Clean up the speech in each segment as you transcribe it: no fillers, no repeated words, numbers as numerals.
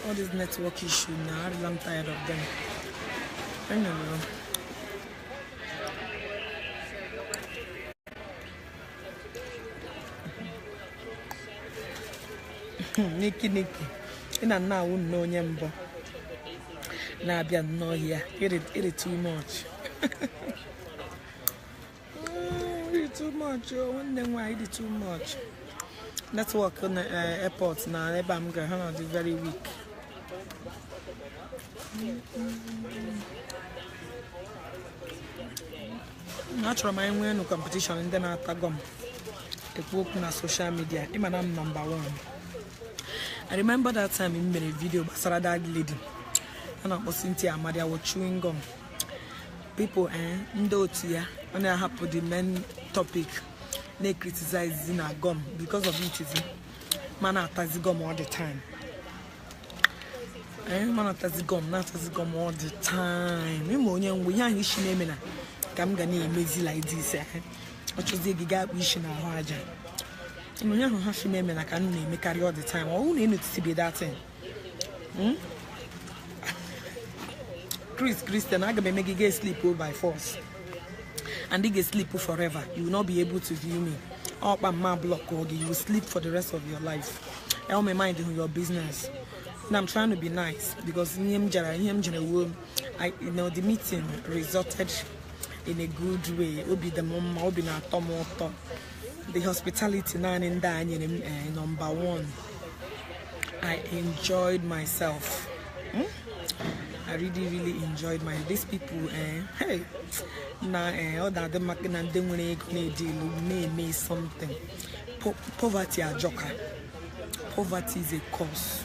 all this network issue now. I'm tired of them. Anyway. Nikki. In and now no nyembo. Now be no here. It too much. Too much. Wonder why it too much. Network on the airport now. I'm going to be very weak. Natural my win competition and then I tag them. It work on social media. I'm number one. I remember that time I made a video about that lady. And I was Cynthia Amadi, I was chewing gum. People when I have put the main topic, they criticize in our gum because of it. Man attacks gum all the time. Man attacks gum, not attacks gum all the time. We are wishing him I'm gonna amazing like this. What was the gig wishing our Haja? And when you have to name and I can't name carry all the time. I won't need to be that thing. Christian, I'm gonna make you get sleep by force. And they get sleep forever. You will not be able to view me. Up and my block, or you will sleep for the rest of your life. Help me mind in your business. And I'm trying to be nice because the meeting resulted in a good way. Obi the mom, Obi na tomoto. The hospitality now in number one. I enjoyed myself. I really enjoyed these people. Hey, now all that the market and then when they deal me something. Poverty a joker. Poverty is a cause.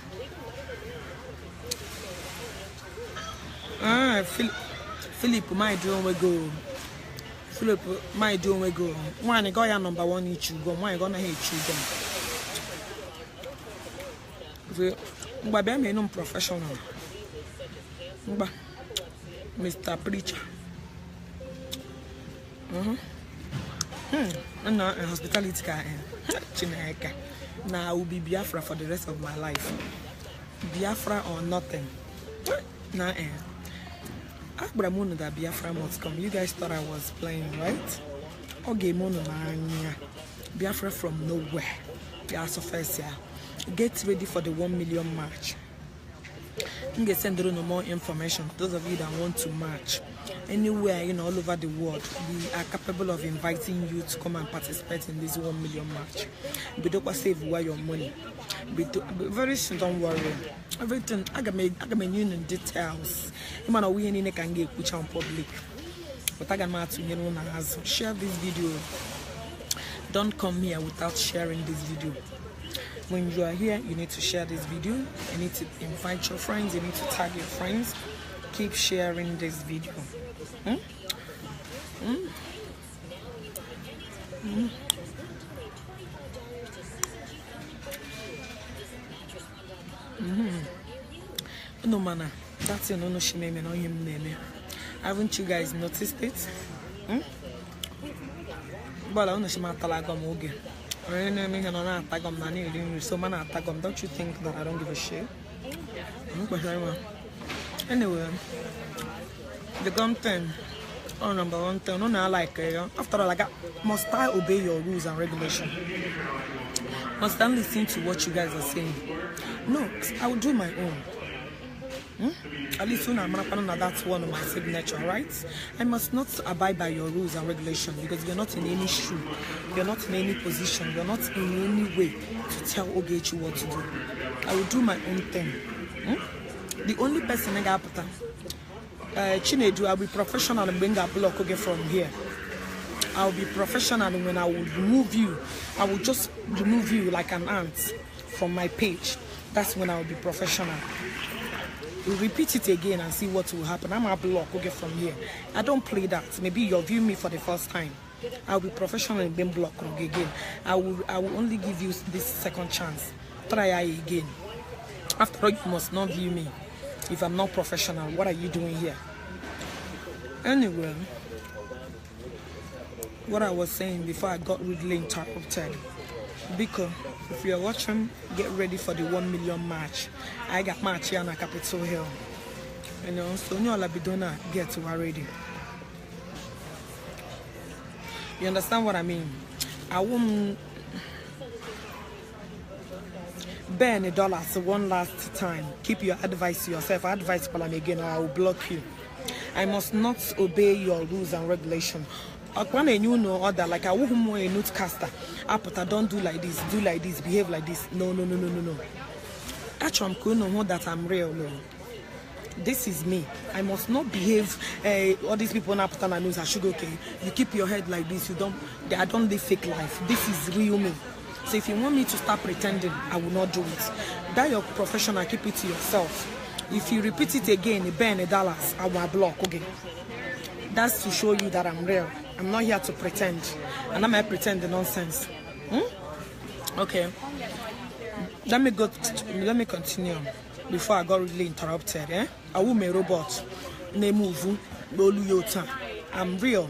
Philip, my dream will go. Philip, my dream will go. One guy number one each you go. One gonna hate you them. But I'm a non-professional. Mr. Preacher. And now a hospitality guy. Now I will be Biafra for the rest of my life. Biafra or nothing. Now Abramono that Biafra must come. You guys thought I was playing, right? Okay, Mono Biafra from nowhere. Biafra first year. Get ready for the 1 million march. I'm going to send you more information. Those of you that want to march anywhere, all over the world, we are capable of inviting you to come and participate in this 1 million march. But don't save your money. But very soon, don't worry. Everything I got in details. You know we can get which on public. But I got to share this video. Don't come here without sharing this video. When you are here, you need to share this video. You need to invite your friends. You need to tag your friends. Keep sharing this video. No man, that's your no shame and him name. Haven't you guys noticed it? But I don't know. So man, don't you think that I don't give a shit? Anyway, the gun thing, number one thing, I like after all, must I obey your rules and regulations? Must I listen to what you guys are saying? No, I will do my own. At least that's one of my signature, right? I must not abide by your rules and regulations because you're not in any shoe, you're not in any position, you're not in any way to tell Ogechi what to do. I will do my own thing. The only person I got Chinedu, I'll be professional and bring a block from here. I'll be professional when I will remove you. I will just remove you like an ant from my page. That's when I will be professional. We'll repeat it again and see what will happen. I'm a block from here. I don't play that. Maybe you're viewing me for the first time. I'll be professional and then block again. I will only give you this second chance. Try again. After all, you must not view me. If I'm not professional, what are you doing here? Anyway, what I was saying before I got rudely interrupted. Because If you're watching, get ready for the 1 million march. I got march here on Capitol Hill. You know, so you all be done, get ready. You understand what I mean? I won't burn $1 one last time. Keep your advice to yourself. Advice Palam again, or I will block you. I must not obey your rules and regulations. When you know other, like I won't more a newscaster. Apota, don't do like this, behave like this. No. Actually, I'm cool, no that I'm real. No. This is me. I must not behave. All these people now put on the news. I should okay. You keep your head like this. I don't live fake life. This is real me. So if you want me to start pretending, I will not do it. That your profession, I keep it to yourself. If you repeat it again, burn $1, I will block. Okay. That's to show you that I'm real. I'm not here to pretend. And I'm not pretend the nonsense. Okay. Let me continue before I got really interrupted. I will be a robot. I'm real.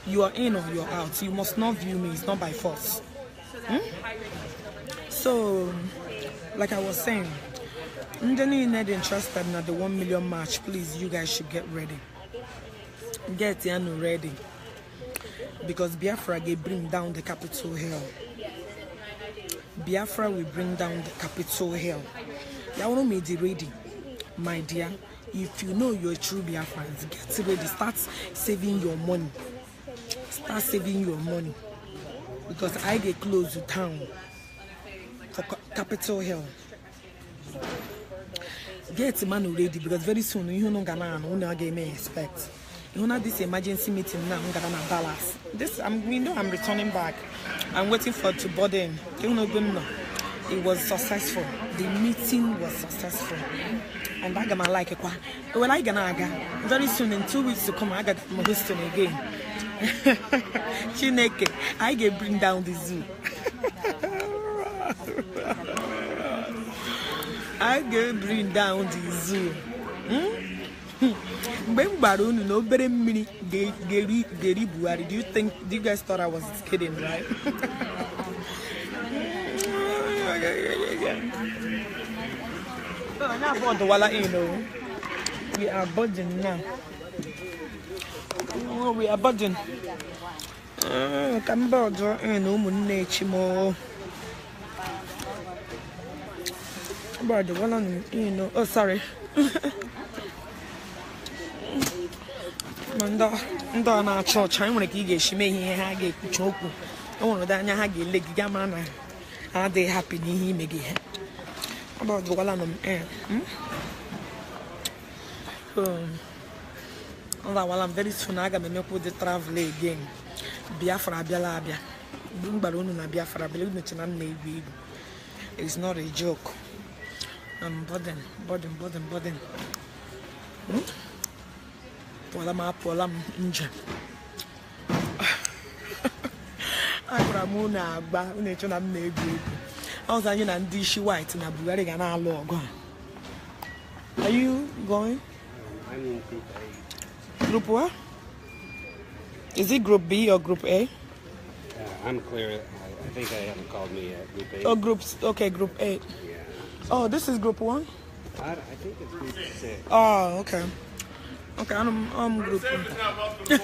You are in or you're out. You must not view me. It's not by force. So, like I was saying, not interested in the 1 million march. Please, you guys should get ready. Get ready. Because Biafra will bring down the Capitol Hill. Biafra will bring down the Capitol Hill. You want me ready, my dear. If you know you're a true Biafrans, get ready. Start saving your money. Start saving your money. Because I get close to town for Capitol Hill. Get man ready because very soon you know Ghana may expect. You know this emergency meeting now in Dallas. I'm returning back. I'm waiting for to board in. You know, it was successful. The meeting was successful. And I got my like it. Well, I gonna very soon in 2 weeks to come. I got my Houston again. Chineke, I get bring down the zoo. I get bring down the zoo. Buhari, do you guys thought I was kidding, right? We are budding now. We are budding. Oh, sorry. Ndo na church I nwere ka ị ga-eshime ihe ha ga-ekwucha okwu o nwere ụdị anya ha ga-ele gị gama na ha dị happy n'ihe ime gị ha ọgbọdụwala nọ m very soon aga m emekwa the travel again. Biafra abịala abịa mgbe m gbara unu na Biafra abịala unu che na m na-egwu egwu. It's not a joke. I'm burden. Polam nje. Agbara m na agba unu eche na m na-egwu egwu. Ọzọ anyị na ndị isi white na Buhari ga na-alụ ọgụ. Are you going? I'm in Group A. Group what? Is it Group B or Group A? I'm clear. I think they haven't called me yet. Group A. Oh, groups. Okay, Group 8. Yeah. Oh, this is Group 1? I think it's Group 6. Oh, okay. Okay, I'm Group 1. Okay.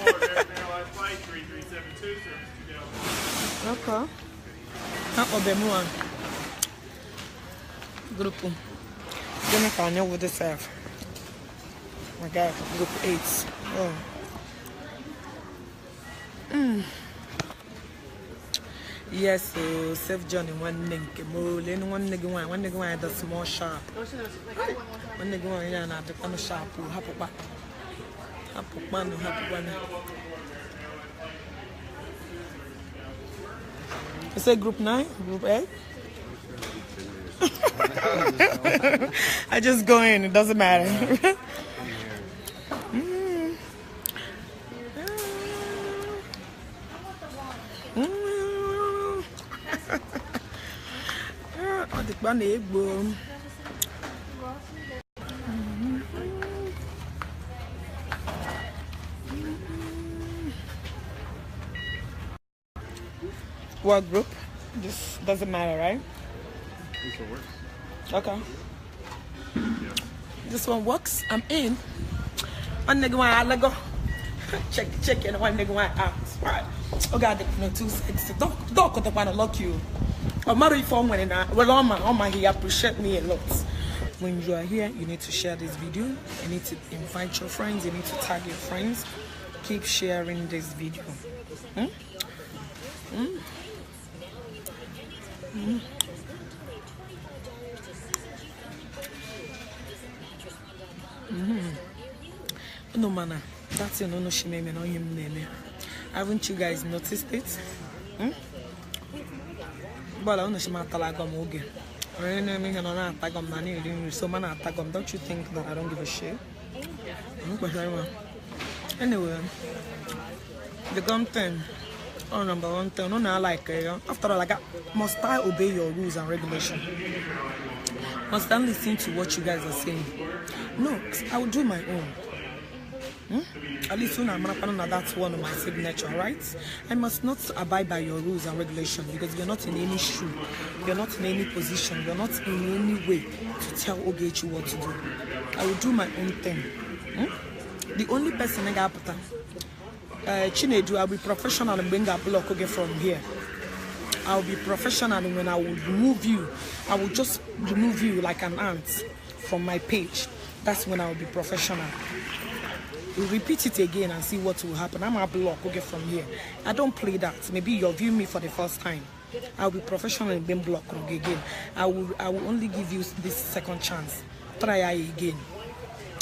I'm Group 1. Then I can with this half. My God, Group 8. Oh. Yes, so Sept John in one nigga more, then one nigga one the small sharp. One nigga one and the kind of sharp who happy one. You say Group 9, Group 8? I just go in, it doesn't matter. What group? This doesn't matter, right? This one works. Okay. This one works. I'm in. One nigga want I let go. Check and one nigga want out. Right. Oh God, no 2 6. Don't cut up and lock you. I'm married for when well on my he appreciate me a lot. When you are here, you need to share this video. You need to invite your friends. You need to tag your friends. Keep sharing this video. No man, that's no shimeme no him name. Haven't you guys noticed it? But I don't know talagom oge. So man atagom. Don't you think that I don't give a shit? Anyway, the gun thing. Oh, number one thing. No, I like after all, must I obey your rules and regulations? Must I listen to what you guys are saying? No, I will do my own. At least when that's one of my signature, right? I must not abide by your rules and regulations because you're not in any shoe, you're not in any position, you're not in any way to tell Ogechi what to do. I will do my own thing. The only person I got Chinedu, I'll be professional and bring a block from here. I'll be professional when I will remove you. I will just remove you like an ant from my page. That's when I will be professional. We'll repeat it again and see what will happen. I'm a block from here. I don't play that. Maybe you're viewing me for the first time. I'll be professional and then block again. I will only give you this second chance. Try again.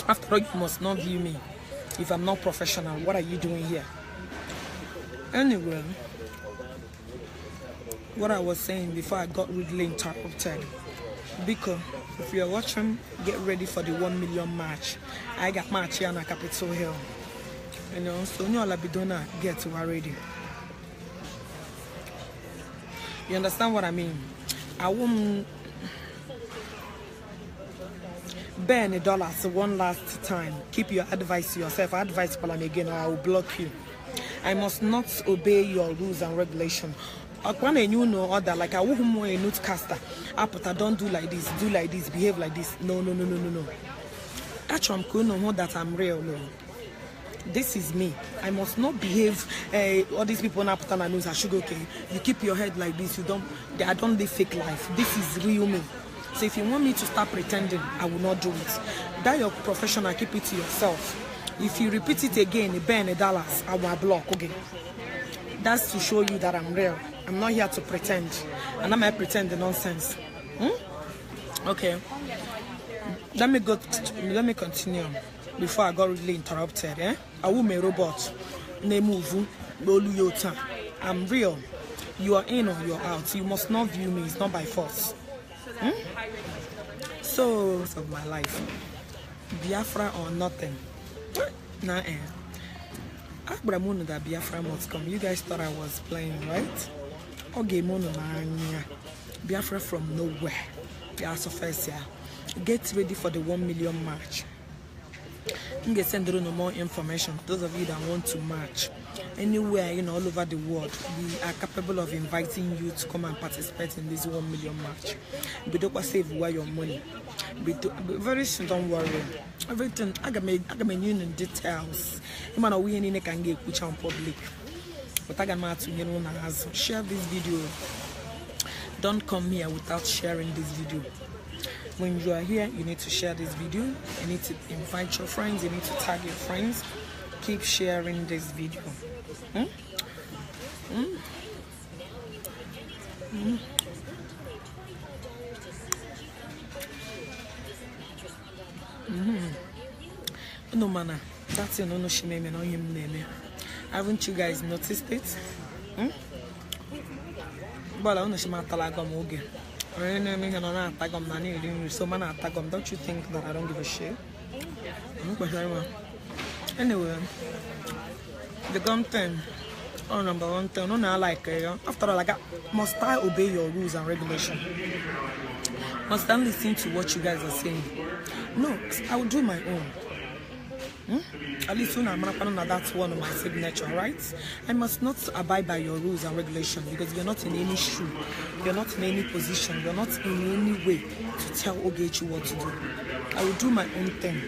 After all, you must not view me. If I'm not professional, what are you doing here? Anyway, what I was saying before I got rudely interrupted. Because if you're watching, get ready for the 1 million march. I got march here on Capitol Hill. You know, so no labidona get ready. You understand what I mean? I won't burn $1 one last time. Keep your advice to yourself. Advice Palan again, or I will block you. I must not obey your rules and regulations. When you know other, like I won't more a newscaster. Don't do like this, behave like this. No. Actually, I'm going to know that I'm real. No. This is me. I must not behave. All these people now put on news. I should go, okay. You keep your head like this. I don't live fake life. This is real me. So if you want me to start pretending, I will not do it. That your professional, keep it to yourself. If you repeat it again, burn $1, I will block. Okay. That's to show you that I'm real. I'm not here to pretend. And I'm not pretending nonsense. Okay. Let me continue before I got really interrupted. I will be a robot. I'm real. You are in or you're out. You must not view me. It's not by force. So of my life. Biafra or nothing. Nah, Abramono that Biafra must come. You guys thought I was playing, right? Okay, mono Biafra from nowhere. Get ready for the 1 million march. I'm gonna send you more information. Those of you that want to march anywhere, all over the world, we are capable of inviting you to come and participate in this 1 million march. But don't save where your money. But very soon, don't worry. Everything I got you in details. You know we can get which on public. But I got to share this video. Don't come here without sharing this video. When you are here, you need to share this video. You need to invite your friends. You need to tag your friends. Keep sharing this video. No man, that's no shimeme no him name. Haven't you guys noticed it? But I don't know talagom oge. So man atagom. Don't you think that I don't give a shit? Anyway, the gun thing. Oh, number one thing. No, I like after all, must I obey your rules and regulations? Must I listen to what you guys are saying? No, I will do my own. At least that's one of my signature, right? I must not abide by your rules and regulations because you're not in any shoe, you're not in any position, you're not in any way to tell Ogechi what to do. I will do my own thing.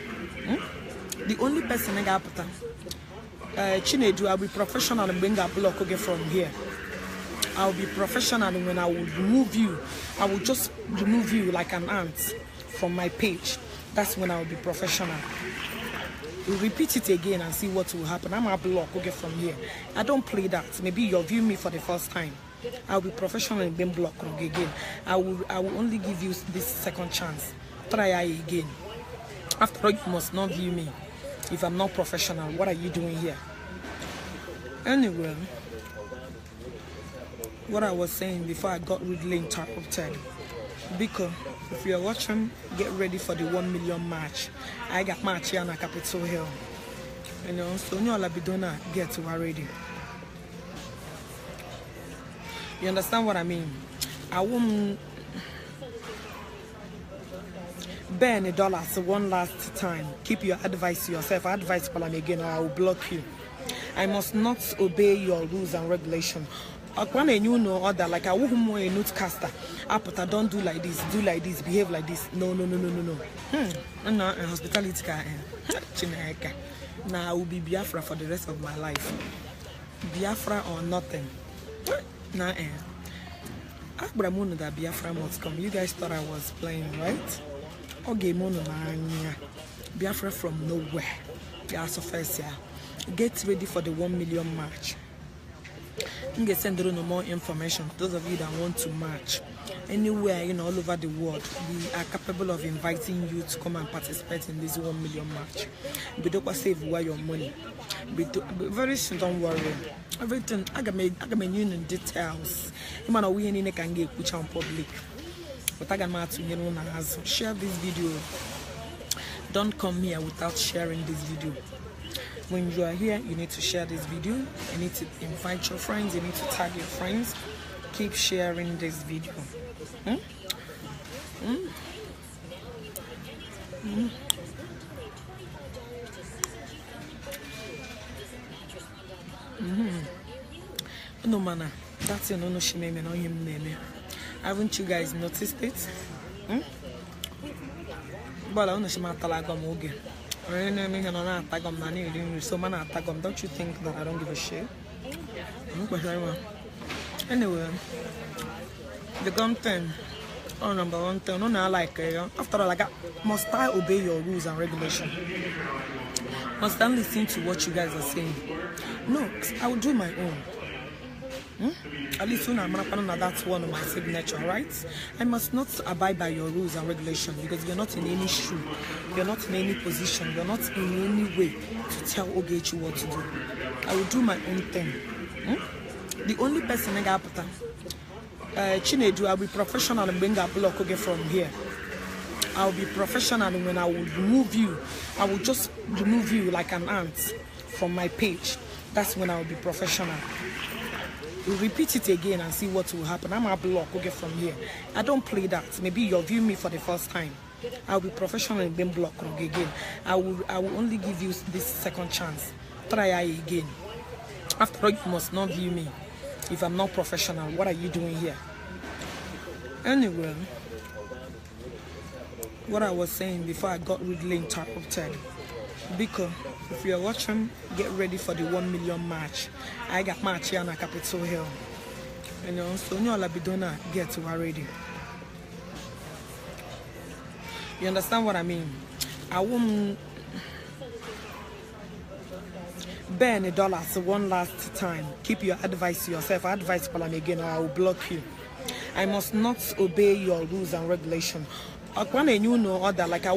The only person I got Chinedu, I'll be professional and bring a block from here. I'll be professional and when I will remove you, I will just remove you like an ant from my page. That's when I will be professional. We'll repeat it again and see what will happen. I'm a block from here. I don't play that. Maybe you're viewing me for the first time. I'll be professional and then block again. I will only give you this second chance. Try again. After all, you must not view me. If I'm not professional, what are you doing here? Anyway, what I was saying before I got rudely interrupted. Because if you're watching, get ready for the 1 million march. I got march here on Capitol Hill. You know, so you all be doing get ready. You understand what I mean? I won't burn $1 one last time. Keep your advice to yourself. Advice again, or I will block you. I must not obey your rules and regulations. When you know other, like I won't more a newscaster. Apota, don't do like this, behave like this. No. No, hospitality car. Now I will be Biafra for the rest of my life. Biafra or nothing. Nah, Abramono that Biafra must come. You guys thought I was playing, right? Okay, mono Biafra from nowhere. That's the first year. Get ready for the 1 million march. I'm going to send you more information. Those of you that want to march anywhere, you know, all over the world, we are capable of inviting you to come and participate in this 1 million march. But don't save where your money. But very soon, don't worry. Everything I got you in details. You know, we ain't can get which on public. But I got to share this video. Don't come here without sharing this video. When you are here, you need to share this video. You need to invite your friends. You need to tag your friends. Keep sharing this video. No man, that's no shimeme no him name. Haven't you guys noticed it? But I don't know. So man, don't you think that I don't give a shit? Anyway, the gun thing, number one thing, I like after all, must I obey your rules and regulations? Must I listen to what you guys are saying? No, I will do my own. At least that's one of my signature, right? I must not abide by your rules and regulations because you're not in any shoe, you're not in any position, you're not in any way to tell Ogechi what to do. I will do my own thing. The only person I got Chinedu, I'll be professional and bring a block from here. I'll be professional and when I will remove you, I will just remove you like an ant from my page. That's when I will be professional. We'll repeat it again and see what will happen. I'm a block from here. I don't play that. Maybe you're viewing me for the first time. I'll be professional and then block again. I will only give you this second chance. Try again. After all, you must not view me. If I'm not professional, what are you doing here? Anyway, what I was saying before I got rudely interrupted. Because if you're watching, get ready for the 1 million march. I got march here on Capitol Hill. You know, so you all be doing get ready. You understand what I mean? I won't burn $1 one last time. Keep your advice to yourself. Advice again, or I will block you. I must not obey your rules and regulations. When you know other, like I